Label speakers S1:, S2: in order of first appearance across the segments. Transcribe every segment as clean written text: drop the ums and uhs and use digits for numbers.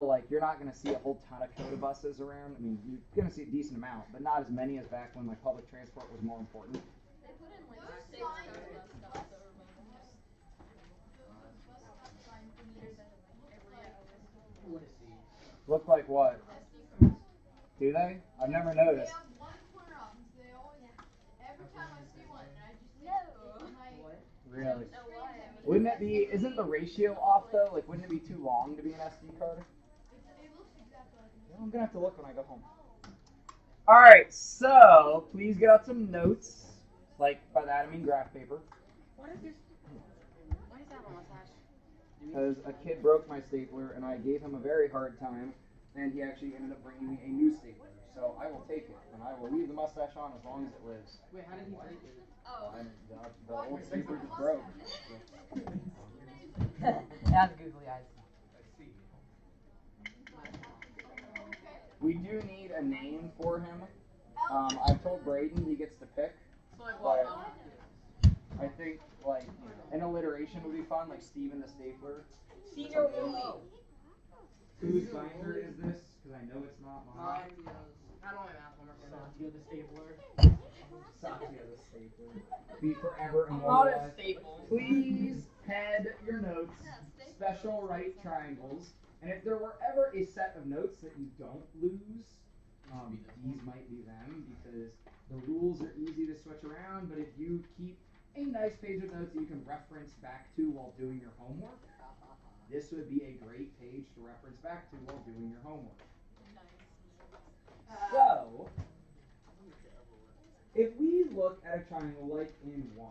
S1: like, you're not going to see a whole ton of coda buses around. I mean, you're going to see a decent amount, but not as many as back when, like, public transport was more important.
S2: They put in, like, 6 coda bus stops over my house.
S1: Look like what? Do they? I've never noticed. Really? Wouldn't it be, isn't the ratio off though? Like, wouldn't it be too long to be an SD card? I'm gonna have to look when I go home. Alright, so, please get out some notes. Like, by that I mean graph paper.
S3: Why is that on mustache?
S1: Because a kid broke my stapler and I gave him a very hard time, and he actually ended up bringing me a new stapler. So I will take it, and I will leave the mustache on as long as it lives.
S3: Wait, how did he break it?
S2: Oh.
S1: The old stapler just broke.
S3: That's googly eyes.
S1: We do need a name for him. I've told Braden he gets to pick, but I think like an alliteration would be fun, like Steven the Stapler.
S3: Senior movie.
S1: Whose binder is this? Because I know it's not mine.
S3: How do I math homework? Satya the Stapler.
S1: Satya the Stapler. Be forever
S3: Not a
S1: immortalized.
S3: staple.
S1: Please head your notes, special right triangles, and if there were ever a set of notes that you don't lose, these might be them, because the rules are easy to switch around, but if you keep a nice page of notes that you can reference back to while doing your homework, this would be a great page to reference back to while doing your homework. So, if we look at a triangle like in 1,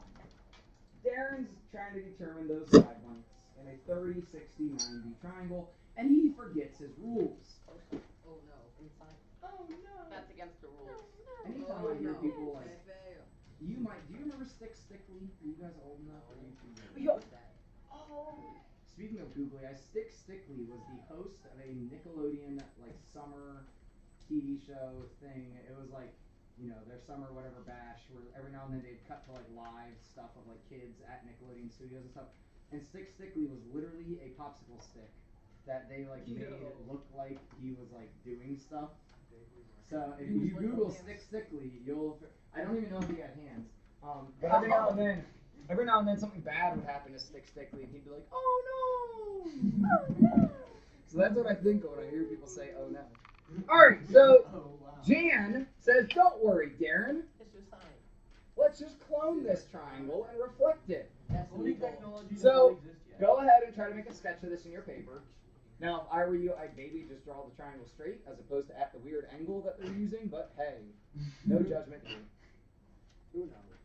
S1: Darren's trying to determine those side lengths in a 30, 60, 90 triangle, and he forgets his rules.
S3: Oh no, inside. Oh no. That's against the rules.
S1: Anytime I hear people like, do you remember Stickly? Are you guys old enough? Or are you too young? Speaking of googly eyes, Stickly was the host of a Nickelodeon like summer TV show thing. It was like, you know, their summer whatever bash, where every now and then they'd cut to like live stuff of like kids at Nickelodeon studios and stuff. And Stickly was literally a popsicle stick that they like made it look like he was like doing stuff. So if you Google Stickly, you'll. I don't even know if he had hands. But every now and then something bad would happen to Stickly, and he'd be like, "Oh no!" Oh, no. So that's what I think of when I hear people say, "Oh no." All right, so Jan says, "Don't worry, Darren.
S3: It's just fine.
S1: Let's just clone this triangle and reflect it."
S3: That's the technology.
S1: So go ahead and try to make a sketch of this in your paper. Now, if I were you, I'd maybe just draw the triangle straight as opposed to at the weird angle that they're using, but hey, no judgment here.
S3: Who knows?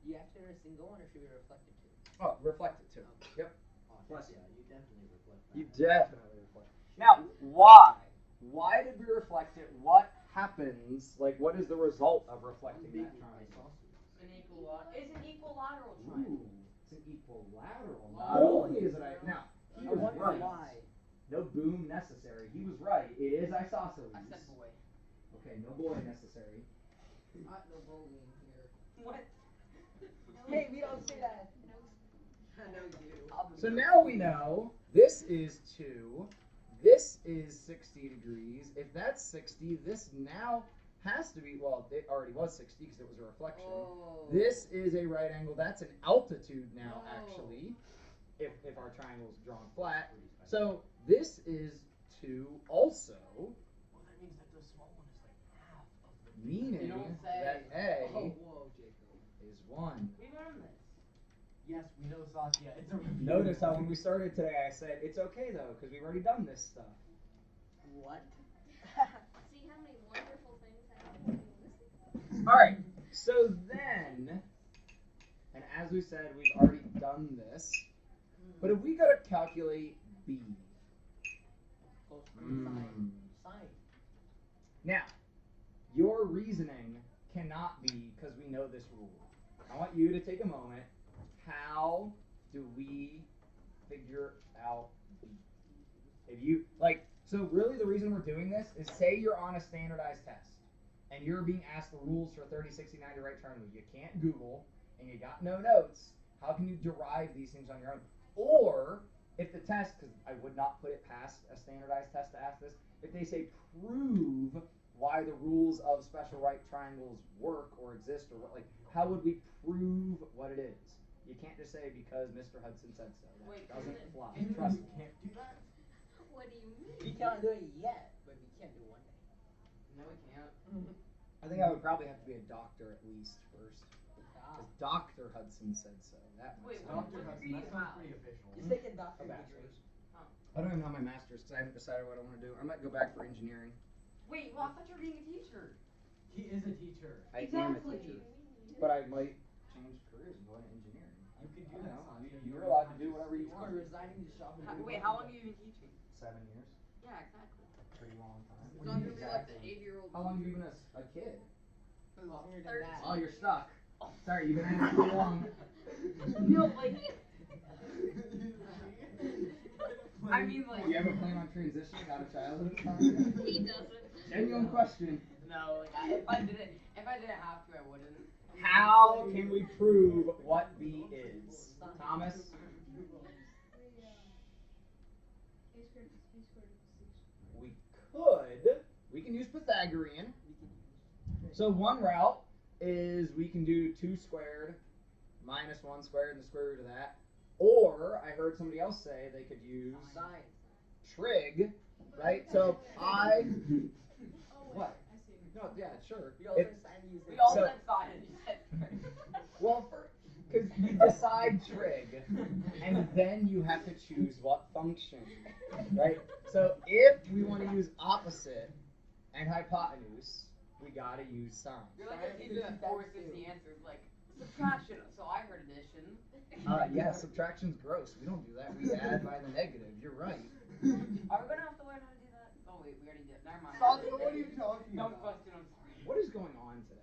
S3: You have to enter a single one, or should we reflect it too?
S1: Oh, reflect it too. Yep.
S3: Plus, yeah, you definitely reflect that.
S1: You definitely reflect. Now, why? Why did we reflect it? What happens? Like, what is the result of reflecting that triangle?
S3: It's an equilateral
S1: Ooh,
S3: triangle.
S1: it's an equilateral. Not only is it now, he was right.
S3: Why?
S1: No boom necessary. He was right. It is isosceles.
S3: I said boy.
S1: Okay, no boy necessary.
S3: Not no bullying here. What? Hey, we don't say that. I know you.
S1: So now we know this is 2, this is 60 degrees. If that's 60, this now has to be, well, it already was 60 because it was a reflection.
S3: Oh.
S1: This is a right angle. That's an altitude now, actually, if our triangle is drawn flat. So this is 2 also.
S3: Well, that means that the small one is like half of the.
S1: Meaning that A
S3: whoa, Jacob.
S1: is 1.
S3: We learned this. Yes, we know Satya. It's a review.
S1: Notice how when we started today I said, it's okay though, because we've already done this stuff.
S3: What?
S2: See how many wonderful things happen when you listen?
S1: Alright, so then, and as we said, we've already done this, but if we gotta calculate B.
S3: Close to sine.
S1: Now, your reasoning cannot be because we know this rule. I want you to take a moment. How do we figure out B? If you, like, so really the reason we're doing this is say you're on a standardized test and you're being asked the rules for 30, 60, 90 right triangle. You can't Google and you got no notes. How can you derive these things on your own? Or if the test, because I would not put it past a standardized test to ask this, if they say prove why the rules of special right triangles work or exist or what, like, how would we prove what it is? You can't just say because Mr. Hudson said so. That doesn't fly. Trust me.
S4: Can't do that.
S2: What do you mean?
S3: We can't do it yet, but we can do it one day.
S5: No, we can't.
S1: I think I would probably have to be a doctor at least first. Because Dr. Hudson said so. That might
S5: Wait,
S1: sound-
S4: Dr. Hudson, that sounds pretty official.
S3: He's taking doctor
S1: A
S3: degree.
S1: bachelor's. I don't even have my master's because I haven't decided what I want to do. I might go back for engineering.
S5: Wait, well, I thought you were being a teacher.
S4: He is a teacher.
S1: I am a
S5: Exactly.
S1: teacher. But I might change careers and go into engineering.
S4: You could do
S1: I don't
S4: that.
S1: know.
S4: Sasha.
S1: You're allowed to do whatever you
S3: He's
S1: want.
S3: resigning the shop.
S5: Wait, how long have you been teaching?
S1: 7 years.
S5: Yeah, exactly.
S1: Pretty long time.
S5: It's not gonna be like the 8-year-old.
S1: How long have you been a kid?
S3: Longer than
S2: 13.
S3: that.
S1: Oh, you're stuck. Sorry, you've been at it too long.
S5: No, like. I mean, like.
S1: You ever plan on transitioning out of childhood?
S2: He doesn't.
S1: Genuine question.
S5: No, like if I didn't have to, I wouldn't.
S1: How can we prove what B is? Thomas? We can use Pythagorean. So one route is we can do 2 squared minus 1 squared and the square root of that. Or I heard somebody else say they could use
S3: Sine.
S1: trig, right? So I what? No, yeah, sure.
S3: We also
S1: If-
S3: decided to use
S5: We
S3: it.
S5: all
S1: So-
S5: said science. You said
S1: Well, because you decide trig, and then you have to choose what function, right? So if we want to use opposite and hypotenuse, we gotta use sine.
S5: You're like a teacher that forces the answers, like subtraction. So I heard addition.
S1: Yeah, subtraction's gross. We don't do that. We add by the negative. You're right.
S5: Are we gonna have to learn how to do that? Oh wait, we already did. Never mind.
S4: What are you talking
S5: Dumb
S4: about?
S5: question. I'm sorry.
S1: What is going on today?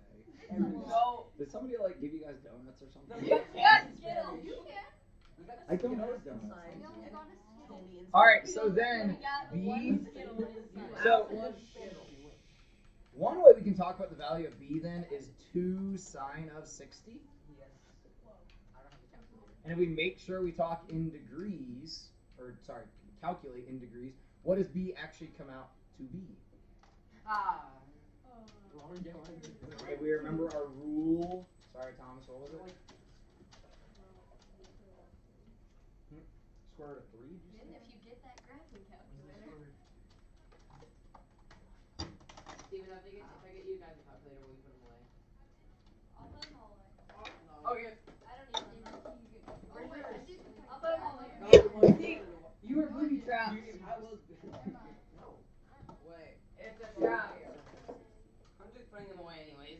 S5: No.
S1: Did somebody like give you guys donuts or something?
S5: You can't
S2: Get him. You can.
S3: We got
S1: I don't
S3: Skittles
S1: know
S3: and
S1: donuts.
S3: Sine
S2: We only
S3: and
S2: got a Skittle.
S3: candy and
S1: All right,
S3: Sine.
S1: so then
S2: We got
S1: B.
S2: one Skittle in his mouth.
S1: So one way we can talk about the value of B then is 2 sine of 60.
S3: Yes. I don't have a calculator.
S1: And if we make sure we talk in degrees, or sorry, calculate in degrees, what does B actually come out to be?
S5: Ah.
S1: If we remember our rule, sorry Thomas, what was it? Square root of 3? Did you
S2: And
S1: say?
S2: if you get that graphing calculator.
S5: Steven, if I get you guys a calculator, will you put them away?
S2: I'll put them all away.
S5: Okay.
S2: I don't even know. Oh, wait, I do. I'll put them all away.
S1: You were booby trapped.
S3: I was. No. Wait.
S5: It's a trap. I'm just putting them away anyways.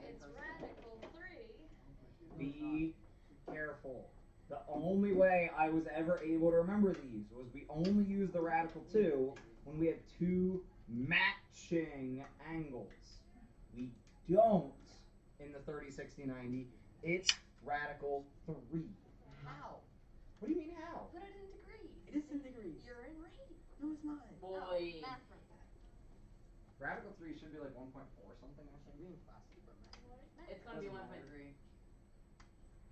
S2: It's radical 3.
S1: Be careful. The only way I was ever able to remember these was we only use the radical 2 when we have 2 matching angles. We don't in the 30, 60, 90. It's radical 3.
S3: How?
S1: What do you mean how?
S2: Put it in degrees.
S3: It is in degrees.
S2: You're in radians.
S3: No, it's not.
S5: Boy.
S2: Math from that.
S1: Radical 3 should be like 1.4 something or something.
S3: Being classy, but man.
S5: It's gonna be
S1: Doesn't
S5: 1.3.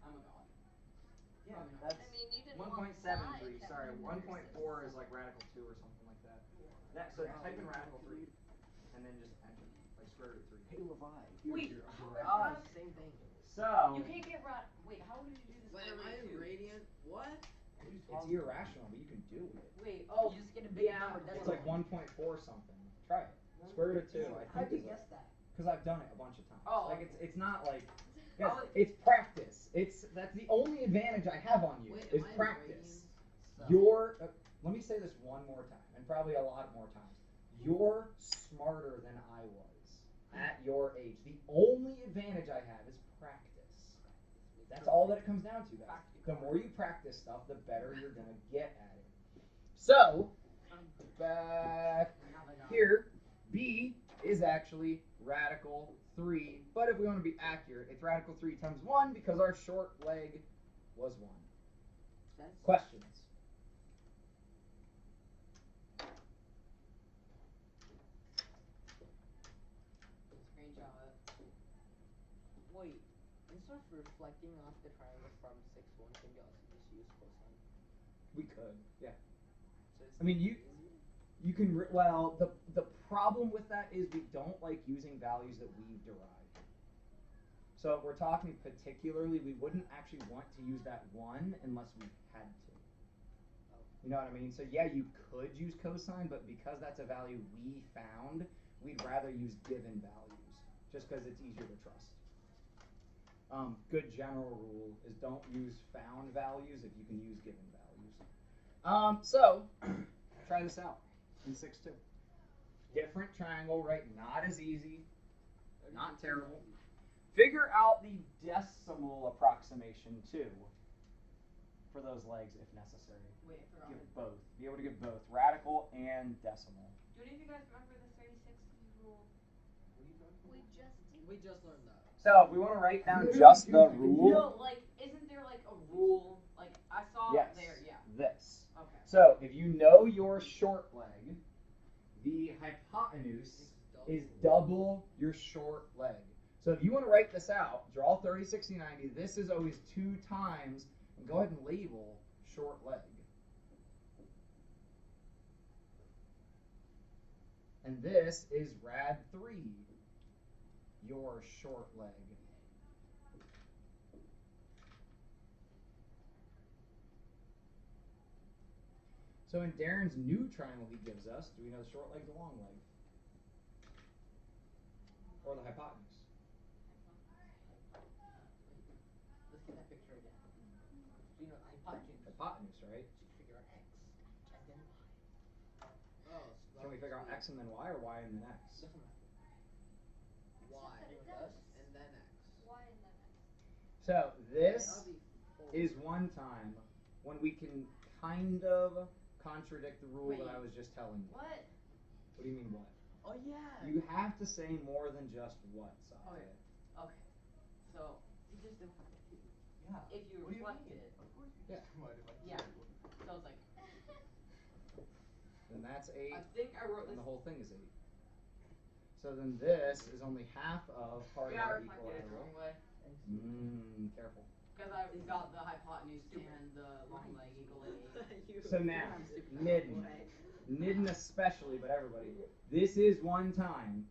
S5: I'm a god.
S1: Yeah,
S5: Probably not.
S1: that's
S2: I mean, you didn't
S1: 1.73. Sorry, 1.4 is like radical 2 or something like that. That so type in radical 3 and then just enter like square root of 3.
S3: Hey, Levi.
S5: Wait,
S3: Same thing.
S1: So
S5: you can't get Wait, how would you do this?
S3: Wait, am I in radiant? What?
S1: it's irrational, but you can do it.
S5: Wait,
S3: You just get a big
S5: yeah.
S3: number.
S1: It's like 1.4 something. Try it. Square root of 2. I
S3: How'd
S1: think
S3: you
S1: is
S3: guess that?
S1: because I've done it a bunch of times.
S5: Oh.
S1: Like it's not like guys,
S5: Oh.
S1: it's practice. That's the only advantage I have on you
S3: Wait,
S1: is
S3: am I in
S1: practice.
S3: radians?
S1: You're let me say this one more time, and probably a lot more times. You're smarter than I was at your age. The only advantage I have is practice. That's all that it comes down to, guys. The more you practice stuff, the better you're gonna get at it. So, back here, B is actually radical 3. But if we want to be accurate, it's radical 3 times 1 because our short leg was 1. Questions?
S5: Screenshot it.
S3: Wait, instead of reflecting off the triangle from 6, 1 can you also just use cosine?
S1: We could, yeah.
S3: So it's
S1: I mean, you
S3: easier?
S1: can well the problem with that is we don't like using values that we've derived. So if we're talking particularly, we wouldn't actually want to use that 1 unless we had to. You know what I mean? So yeah, you could use cosine, but because that's a value we found, we'd rather use given values, just because it's easier to trust. Good general rule is don't use found values if you can use given values. So try this out in 6-2. Different triangle, right? Not as easy, not terrible. Figure out the decimal approximation too for those legs if necessary.
S5: Wait, I forgot.
S1: Give both. Be able to give both radical and decimal.
S5: Do any of you guys remember the 36 rule?
S3: We just learned that.
S1: So if we want to write down just the rule.
S5: No, like, isn't there like a rule? Like, I saw
S1: Yes.
S5: there, yeah.
S1: This.
S5: Okay.
S1: So if you know your short leg, the hypotenuse is double your short leg. So if you want to write this out, draw 30, 60, 90. This is always 2 times, and go ahead and label short leg. And this is rad 3, your short leg. So in Darren's new triangle he gives us, do we know the short leg, the long leg? Or the hypotenuse?
S3: Let's get that picture again. You know, hypotenuse.
S1: Hypotenuse, right?
S3: So you figure out x and then y. Oh, so
S1: Can we figure out x and then y, or y and then x?
S3: Doesn't matter. Y
S2: But it
S3: does,
S2: does.
S3: and then x.
S2: Y and then X.
S1: So this
S3: That'll be four.
S1: is one time when we can kind of contradict the rule that I was just telling you.
S5: What?
S1: What do you mean what?
S3: Oh yeah.
S1: You have to say more than just what side.
S5: Okay. Okay. So, you just divided it.
S4: Yeah.
S5: If you
S4: What do you
S5: reflected
S4: mean?
S5: it.
S4: Of course you
S1: Yeah.
S4: just divided by
S5: Yeah.
S4: two.
S5: So it's like,
S1: Then that's 8,
S5: I think I wrote
S1: and
S5: this.
S1: the whole thing is 8. So then this is only half of part
S5: Yeah, I
S1: of equal
S5: reflected it the
S1: row.
S5: wrong way.
S1: Careful.
S5: Because I got the hypotenuse and the long leg equaling 8.
S1: So now, Nidden especially, but everybody, this is one time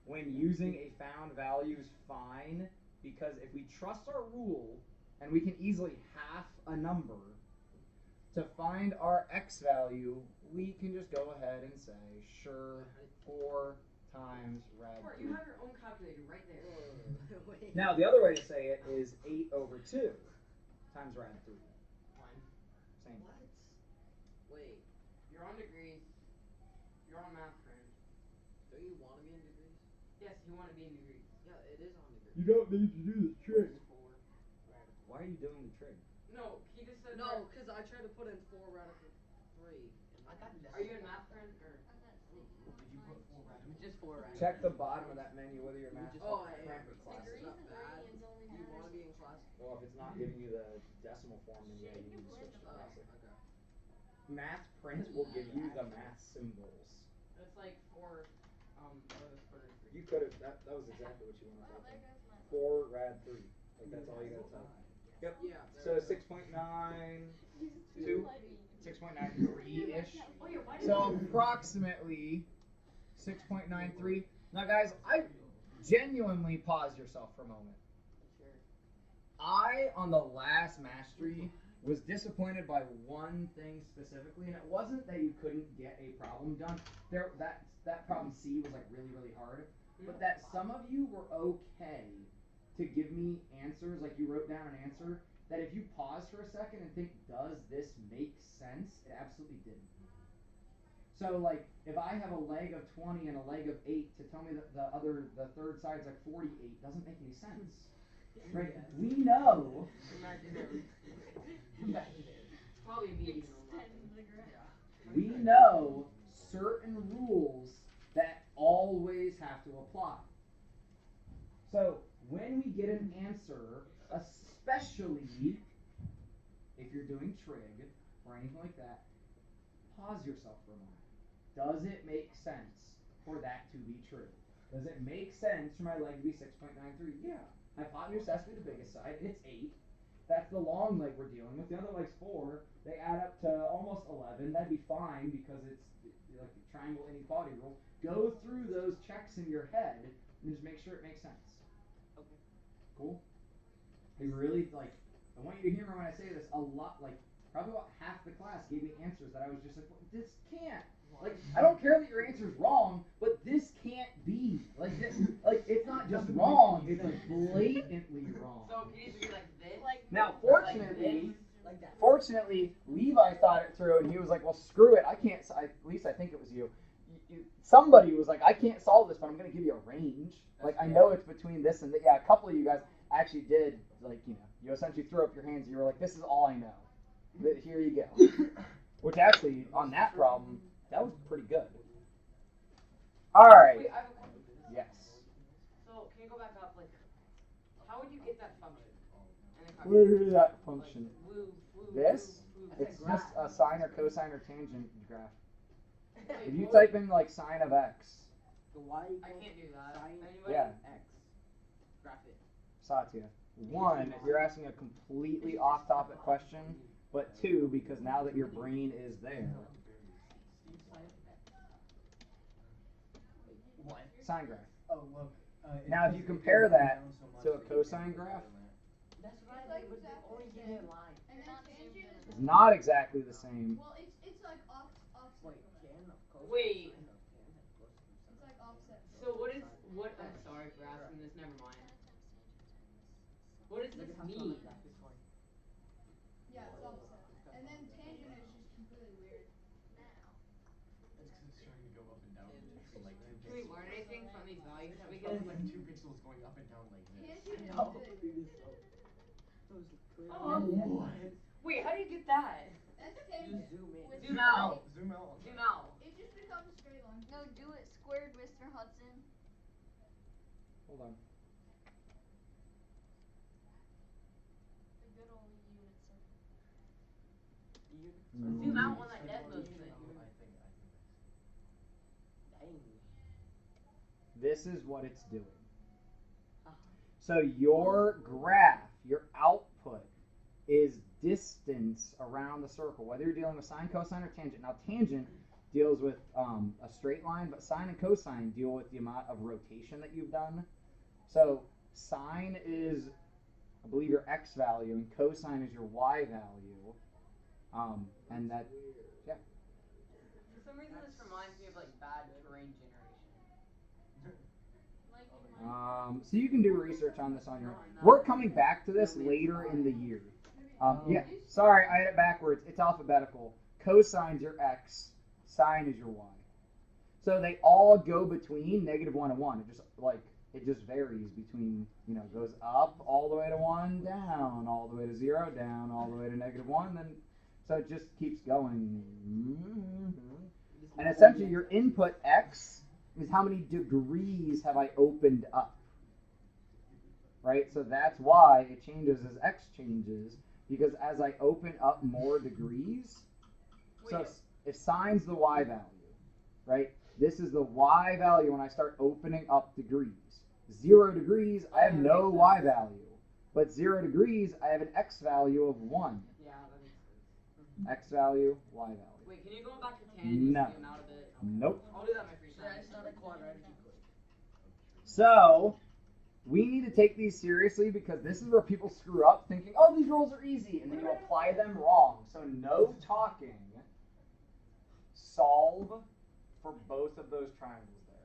S1: when using a found value is fine, because if we trust our rule, and we can easily half a number, to find our x value, we can just go ahead and say, sure, 4 times rad
S5: Or
S1: 3.
S5: you have your own calculator right there.
S3: Wait.
S1: Now, the other way to say it is 8 over 2 times rad 3. Same.
S3: What? Wait.
S5: You're on degrees. You're on math print.
S3: Don't you want to be in degrees?
S5: Yes, you want to be in degrees.
S3: Yeah, it is on degrees.
S1: You don't need to do the trig. Why are you doing the trig?
S5: No, he just said.
S3: No, because I tried to put in 4 radical 3.
S4: I got
S5: Are you in math print or?
S2: I'm at 6.
S4: Did you put 4 radical?
S5: Just 4 radical.
S1: Check the bottom of that menu whether your math.
S3: Oh, I am.
S1: Frankfurt class
S2: Degrees
S1: is
S2: and
S1: up.
S2: radians only
S3: Do you
S2: matter
S3: want to be in class?
S1: Well, if it's not giving you the decimal form, then yeah, you need to switch to
S3: Oh,
S1: classic.
S3: okay.
S1: Math print will give you the math symbols.
S5: It's like 4.
S1: You could have. That was exactly what you wanted
S2: Well,
S1: to
S2: there
S1: type.
S2: goes my
S1: 4 rad 3. Like that's all you gotta type. Yep.
S3: Yeah.
S1: So
S3: there-
S1: 6.9.
S2: He's
S1: Two.
S2: too funny.
S1: 6.93-ish.
S5: Oh yeah, why did
S1: So approximately 6.93. Now, guys, I genuinely pause yourself for a moment.
S5: Sure.
S1: I, on the last mastery, was disappointed by one thing specifically, and it wasn't that you couldn't get a problem done. That problem C was like really, really hard, but that some of you were okay to give me answers, like you wrote down an answer, that if you pause for a second and think, does this make sense? It absolutely didn't. So like, if I have a leg of 20 and a leg of 8, to tell me that the third side's like 48 doesn't make any sense. Right?
S3: Yes.
S1: We know.
S5: Imaginary. Probably me.
S2: Extend the graph.
S1: We know certain rules that always have to apply. So when we get an answer, especially if you're doing trig or anything like that, pause yourself for a moment. Does it make sense for that to be true? Does it make sense for my leg to be 6.93? Yeah. Hypotenuse has to be the biggest side. It's 8. that's the long leg we're dealing with. The other leg's 4. They add up to almost 11. That'd be fine because it's like the triangle inequality rule. Go through those checks in your head and just make sure it makes sense.
S5: Okay.
S1: Cool. I really I want you to hear me when I say this. A lot, probably about half the class gave me answers that I was just like, this can't. I don't care that your answer's wrong, but this can't be. It's not just wrong, it's blatantly wrong.
S5: So it needs to be like this?
S1: Now, fortunately, Levi thought it through, and he was like, well, screw it. I can't, at least I think it was you. Somebody was like, I can't solve this, but I'm going to give you a range. I know it's between this and that. Yeah, a couple of you guys actually did, you essentially threw up your hands, and you were like, this is all I know. Here you go. Which actually, on that problem, that was pretty good. All right.
S5: Wait, I have a question.
S1: Yes.
S5: So, can you go back up? How would you get that function?
S1: Where is that function?
S5: Woo,
S1: This?
S5: woo.
S1: It's just a sine or cosine or tangent graph. If you type in sine of x.
S3: The y
S5: I can't do that.
S3: sine
S1: Yeah.
S3: x.
S5: Graph it.
S1: Satya. 1, you're asking a completely off-topic question, but 2, because now that your brain is there.
S4: What?
S1: Sine graph.
S4: Oh, look.
S1: Now, if you compare that to a cosine graph,
S5: That's
S2: It's
S5: right.
S2: like
S5: But they
S2: exactly
S5: only
S2: the
S5: give me a
S2: same.
S5: line.
S2: And then tangent is
S1: it's not exactly the same.
S2: well, it's like offset
S3: Wait,
S2: from it.
S3: tan of cosine.
S5: Wait.
S3: Sine of tan of cosine.
S2: It's like offset.
S5: So I'm sorry for asking this, never mind. What does
S3: Look
S5: this
S3: at how
S5: mean?
S3: strong that is for.
S2: Yeah, it's offset. And then tangent is just completely weird.
S4: It's because it's trying to go up and down.
S5: Can we learn anything from these values that we
S4: It's
S5: get?
S4: probably 2 pixels going up and down like this.
S2: Tangent is
S3: No,
S2: really
S3: dude, it's so. Those clear.
S5: Oh. Wait, how do you get that?
S2: that's
S3: You
S2: tangent.
S3: zoom in.
S2: With
S5: Zoom out.
S4: Zoom out.
S5: Zoom out.
S2: It just becomes a straight line.
S6: No, do it squared, Mr. Hudson.
S1: Hold on.
S6: The good old unit circle.
S5: Zoom out when I did those things.
S3: Dang.
S1: This is what it's doing. So your graph, your output, is distance around the circle, whether you're dealing with sine, cosine, or tangent. Now, tangent deals with a straight line, but sine and cosine deal with the amount of rotation that you've done. So sine is, I believe, your x value, and cosine is your y value. And that, yeah.
S5: For some reason, this reminds me of bad terrain generation.
S1: So you can do research on this on your own. We're coming back to this later in the year. Yeah, sorry, I had it backwards. It's alphabetical. Cosine's your x, sine is your y. So they all go between -1 and 1. It just varies between, goes up all the way to 1, down all the way to 0, down all the way to -1. Then, so it just keeps going. And essentially, your input x is how many degrees have I opened up, right? So that's why it changes as x changes, because as I open up more degrees, so if sine's the y value, right? This is the y value when I start opening up degrees. 0 degrees, I have no y value, but 0 degrees, I have an x value of 1.
S5: Yeah, that makes sense.
S1: X value, y value.
S5: Wait, can you go back to 10 and
S1: No.
S5: zoom out a bit?
S1: Nope.
S5: I'll do that in my free time.
S3: That's not a quadratic equation.
S1: So, we need to take these seriously because this is where people screw up thinking, oh, these rules are easy, and then you apply them wrong. So no talking. Solve for both of those triangles there.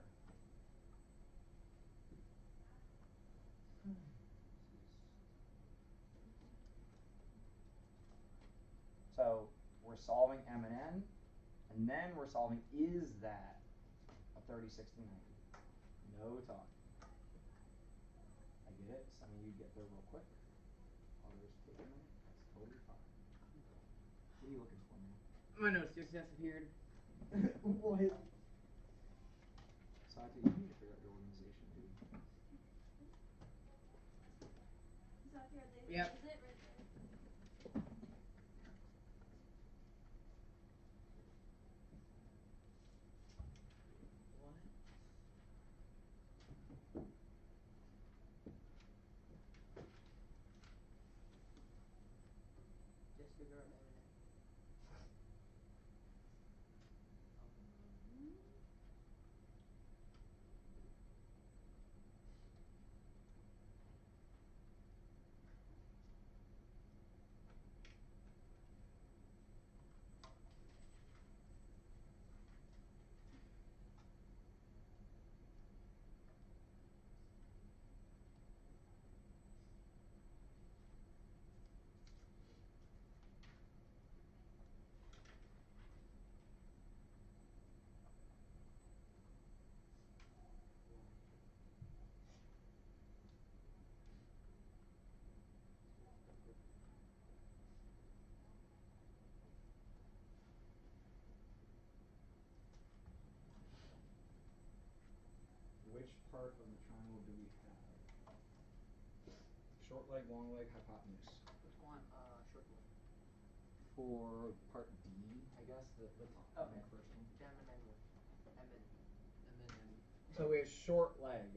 S1: So we're solving M and then we're solving is that a 30, 60, 90. No talking. I get it. Some of you get there real quick. Others take a minute. That's totally fine. What are you looking for, man?
S5: My notes just disappeared.
S3: What?
S1: Satya, you need to figure out your organization, dude.
S5: Yep.
S6: Is it right there?
S1: which part of the triangle do we have? Short leg, long leg, hypotenuse.
S5: Which one? Short leg.
S1: For part B, I guess the top
S5: Okay.
S1: first one. So we have short leg.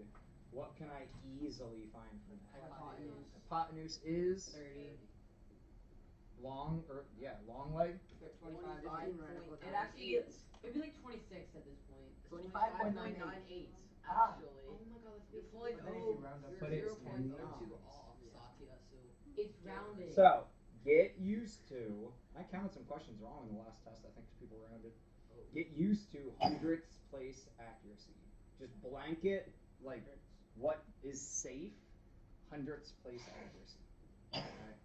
S1: What can I easily find from that?
S5: Hypotenuse.
S1: Hypotenuse is
S5: 30.
S1: long long leg.
S3: 25.9.
S5: It actually gets, it'd be like 26 at this point.
S3: 25.98.
S5: Ah.
S3: Actually.
S5: Oh my god, that's
S3: You're
S5: basically
S3: fully
S4: I think if you round up,
S1: But it's
S3: 0.02
S1: not.
S3: off, Satya. So
S5: it's rounded.
S1: So get used to. I counted some questions wrong in the last test. I think people rounded. Get used to hundredths place accuracy. Just blanket like what is safe. Hundredths place accuracy. Okay.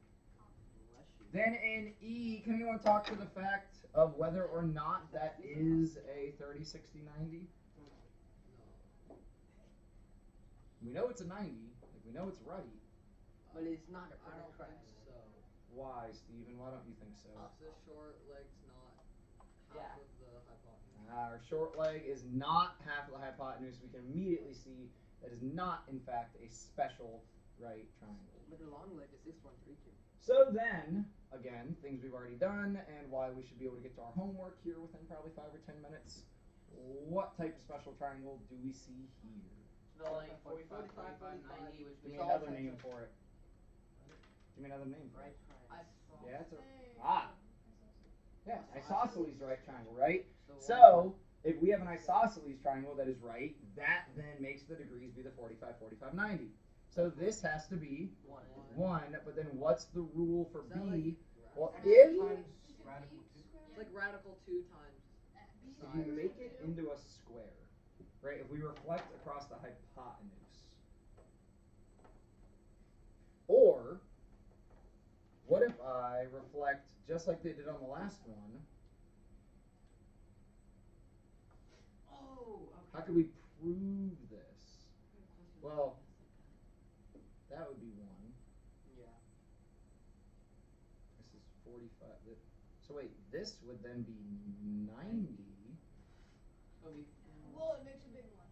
S1: Then in E, can anyone talk to the fact of whether or not that is a 30, 60, 90? We know it's a 90. Like we know it's right.
S3: but it's not a
S7: I don't
S3: perfect
S7: think
S3: triangle.
S7: so.
S1: Why, Steven? Why don't you think so?
S7: The short leg's not half of the hypotenuse.
S1: Our short leg is not half of the hypotenuse. We can immediately see that is not, in fact, a special right triangle.
S3: But the long leg is 6.32.
S1: So then, again, things we've already done and why we should be able to get to our homework here within probably 5 or 10 minutes. What type of special triangle do we see here?
S5: The like
S3: 45,
S5: 90, which
S1: Give me
S5: means
S1: another name for it. Give me another name for
S5: right
S1: it.
S5: triangle.
S1: Yeah, it's a
S6: Hey.
S1: yeah, isosceles right triangle, right?
S5: one.
S1: So if we have an isosceles triangle that is right, that then makes the degrees be the 45, 45, 90. So this has to be 1, but then what's the rule for
S7: Is that
S1: B?
S7: like
S1: Well,
S4: Times
S1: if
S4: radical 2.
S7: It's like radical 2 times.
S1: you make it into a square, right? If we reflect across the hypotenuse. Or what if I reflect just like they did on the last one?
S5: Oh, okay.
S1: How could we prove this? Well, that would be 1.
S3: Yeah.
S1: This is 45. So wait, this would then be 90.
S5: So we,
S6: Well, it makes a big one.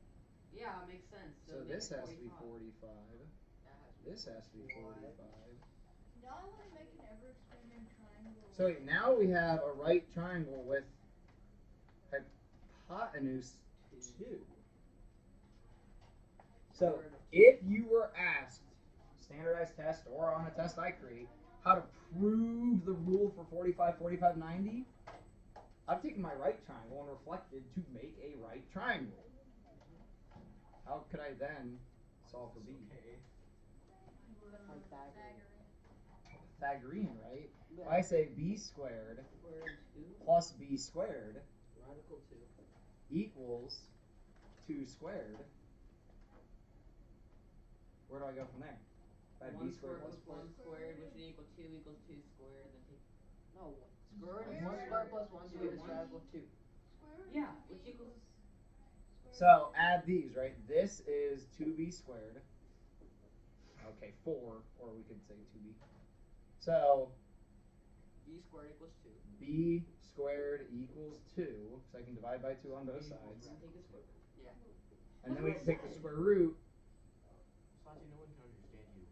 S5: yeah, it makes sense.
S1: So
S5: make
S1: this
S5: it
S1: has to be
S5: 45.
S1: 45.
S5: That has to be
S1: This has to be 45.
S6: Now I want to make an ever-expanding triangle.
S1: So wait, now we have a right triangle with hypotenuse 2. So if you were asked, standardized test or on a test I create, how to prove the rule for 45, 45, 90, I've taken my right triangle and reflected to make a right triangle. How could I then solve for B?
S4: Okay.
S1: Pythagorean, right? If I say B squared
S3: Square 2.
S1: plus B squared
S3: Radical 2.
S1: equals 2 squared, where do I go from there? If I had
S5: 1
S1: B squared
S5: squared
S1: plus
S5: plus 1 squared, which would equal 2 equals 2 squared, then take,
S3: No, square 1 square plus 1 square is radical 2.
S5: yeah, which equals,
S1: So add these, right? This is 2b squared. Okay, 4, or we could say 2b. So
S3: B squared equals 2.
S1: b squared equals 2, so I can divide by 2 on both sides.
S5: then take the square root.
S3: Yeah.
S1: And then we can take the square root.
S4: Santi, no one can understand you.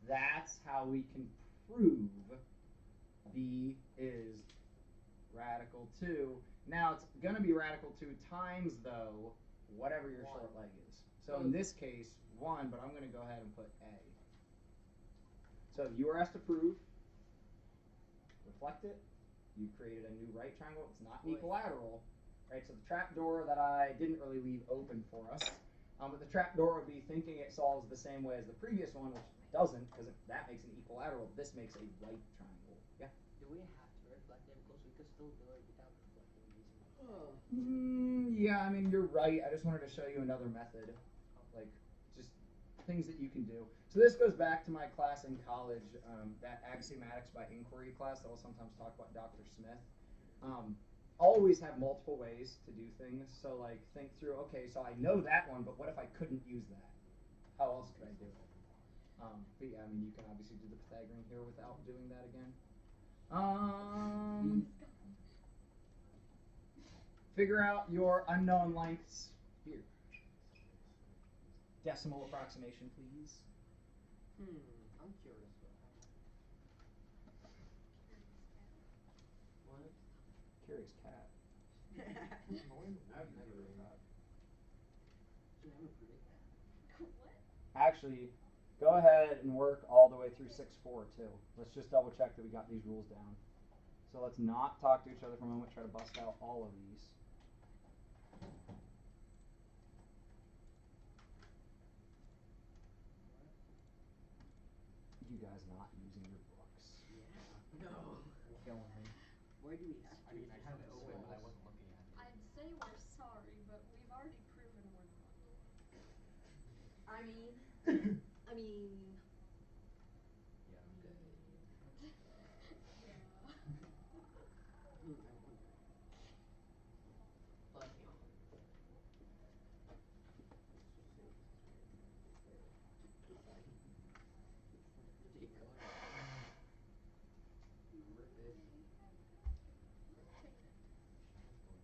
S1: That's how we can prove b is radical 2. Now it's going to be radical 2 times, though, whatever your short leg is. So in this case, 1, but I'm going to go ahead and put a. So if you were asked to prove, reflect it, you created a new right triangle. It's not an equilateral, right? So the trapdoor that I didn't really leave open for us, but the trapdoor would be thinking it solves the same way as the previous one, which it doesn't, because that makes an equilateral. This makes a right triangle. Yeah.
S3: Do we have to reflect them? Because we could still do it without reflecting these.
S1: Yeah, I mean, you're right. I just wanted to show you another method, like just things that you can do. So this goes back to my class in college, that axiomatics by inquiry class that I'll sometimes talk about Dr. Smith. Always have multiple ways to do things. So like think through, okay, so I know that one, but what if I couldn't use that? How else could I do it? But yeah, I mean, you can obviously do the Pythagorean here without doing that again. Figure out your unknown lengths Here. Decimal approximation, please.
S7: I'm curious what happened. What?
S1: Curious cat.
S7: I've never heard that. Should never predict that.
S2: What?
S1: Actually, go ahead and work all the way through 6-4 too. Let's just double check that we got these rules down. So let's not talk to each other for a moment. Try to bust out all of these. You guys not using your books.
S7: Yeah. No.
S1: Killing me.
S7: Where do we have
S4: I mean, I have it open, but I wasn't looking at it.
S2: I'd say we're sorry, but we've already proven we're not.
S3: I mean, I mean.
S4: Yeah, I'm good.
S2: Yeah.
S7: I wonder. Bless you. Rip it.
S4: I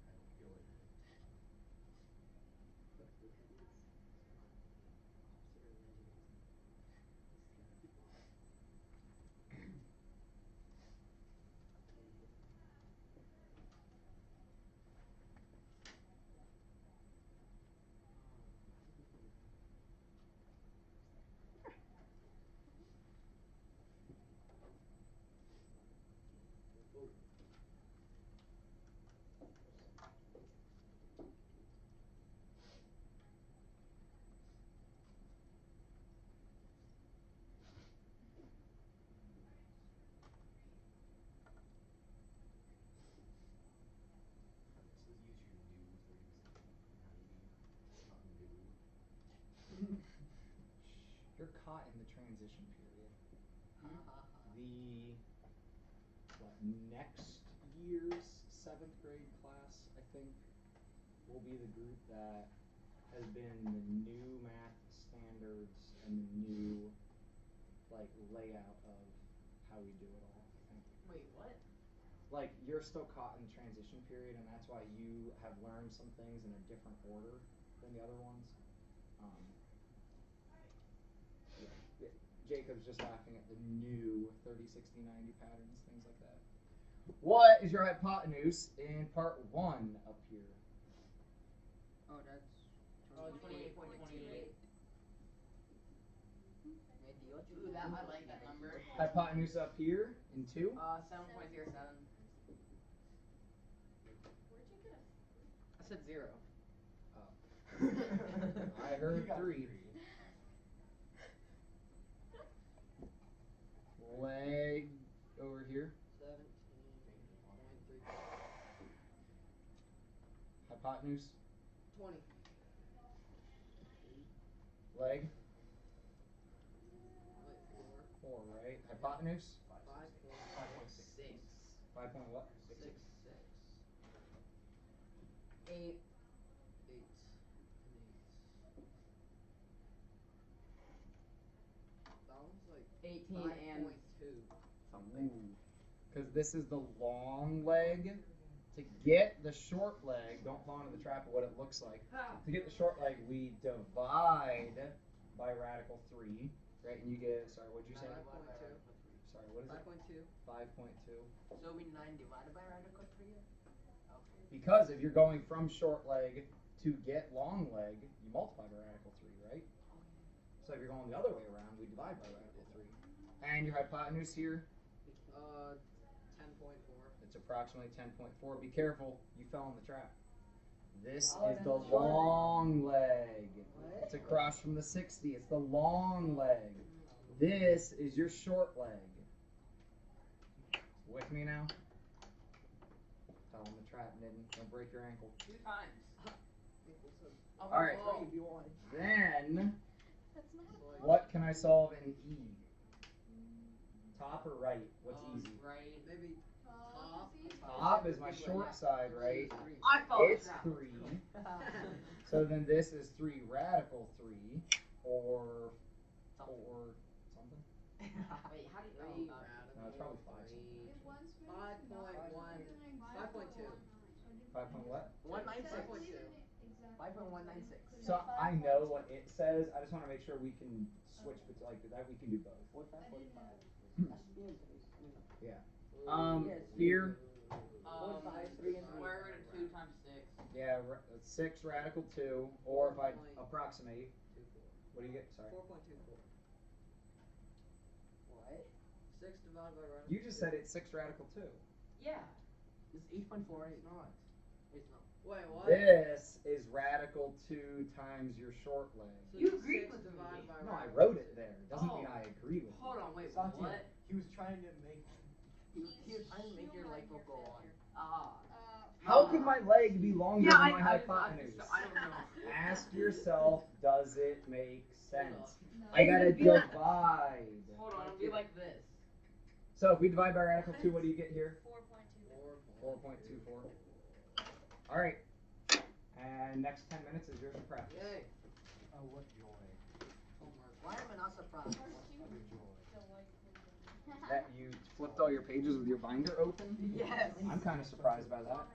S4: don't feel it. This is use your new 30 second 90. It's not new.
S1: You're caught in the transition period. The next year's 7th grade class, I think, will be the group that has been the new math standards and the new layout of how we do it all, I think.
S5: Wait, what?
S1: Like, you're still caught in the transition period, and that's why you have learned some things in a different order than the other ones. Yeah. Jacob's just laughing at the new 30, 60, 90 patterns, things like that. What is your hypotenuse in part 1 up here?
S7: Oh, that's
S5: 28.28.
S7: Ooh,
S5: Ooh, I like that number.
S1: Hypotenuse up here in 2?
S5: 7.07.
S2: Where'd you get a?
S7: I said 0.
S1: Oh. I heard 3. Leg over here.
S7: 17.3.
S1: Hypotenuse.
S7: 20.
S1: Leg.
S7: Wait,
S1: 4, right? Hypotenuse.
S7: 5.6.
S1: 5 point what?
S7: 6.
S5: 8.
S7: 8. That one's like
S5: 18 and
S7: 5.2 something.
S1: Because this is the long leg. To get the short leg, don't fall into the trap of what it looks like. To get the short leg, we divide by radical 3, right? And you get, sorry, what'd you say?
S7: 5.2.
S1: Sorry, what is it?
S7: 5.2.
S1: 5.2.
S5: So we 9 divided by radical 3? Okay.
S1: Because if you're going from short leg to get long leg, you multiply by radical 3, right? So if you're going the other way around, we divide by radical 3. And your hypotenuse here?
S7: 10.4.
S1: It's approximately 10.4. Be careful, you fell in the trap. This
S3: Oh,
S1: is
S3: that's
S1: the
S3: the short
S1: long leg.
S3: What?
S1: It's across from the 60. It's the long leg. This is your short leg. With me now? Fell in the trap, Nidden. Don't break your ankle.
S5: 2 times.
S1: All right.
S3: If you want.
S1: Then,
S2: That's not a.
S1: what can I solve in E? Top or right? What's easy?
S5: Right.
S7: Maybe top.
S1: Top is my short side, right?
S5: I fell in the
S1: It's
S5: trap.
S1: 3. So then this is 3 radical 3, or 4 something.
S5: Wait, how do you?
S7: Three
S5: Oh,
S7: radical.
S1: No, it's probably 5 something.
S7: 5.1. 5.2.
S1: 5 point what?
S5: 196.
S7: 5.2.
S3: 5.196.
S1: So I know what it says. I just want to make sure we can switch between like that. We can do both.
S7: 45,
S6: I didn't
S7: 45.
S6: know.
S7: That should be in space. I mean, no.
S1: Yeah.
S7: Yes.
S1: Here.
S7: 4, 5, 3, and 3.
S5: Square root of 2 times 6.
S1: Yeah, 6 radical 2, or if I approximate. What do you get? Sorry.
S3: 4.24.
S7: What?
S3: 6 divided by radical.
S1: You just said it's 6 radical 2.
S5: Yeah.
S7: It's 8.48.
S3: It's not.
S7: It's not.
S3: Wait, what?
S1: This is radical 2 times your short leg.
S3: So
S5: You
S3: it's
S5: agreed
S3: 6
S5: with me.
S3: divided by
S1: No, I
S3: radical
S1: wrote it
S3: 2.
S1: there. Doesn't mean
S5: Oh.
S1: I agree with
S5: Hold
S1: you.
S5: on, wait,
S7: Satya,
S5: what?
S7: he was trying to make. He was trying to make your light bulb go on.
S5: Ah.
S1: How could my leg be longer
S5: Yeah,
S1: than my
S5: I
S1: hypotenuse?
S5: don't know.
S1: Ask yourself, does it make sense?
S6: No.
S1: I gotta
S5: Be like-
S1: divide.
S5: Hold on, it'll be like this.
S1: So if we divide by radical 2, what do you get here?
S6: 4.2.
S1: 4.24. Alright. And next 10 minutes is yours to practice.
S3: Yay.
S7: Oh, what joy.
S3: Homework.
S7: Why am I not surprised?
S6: Aren't you
S7: What joy.
S6: delightfully?
S1: That you flipped all your pages with your binder open?
S5: Yes.
S1: I'm kind of surprised by that.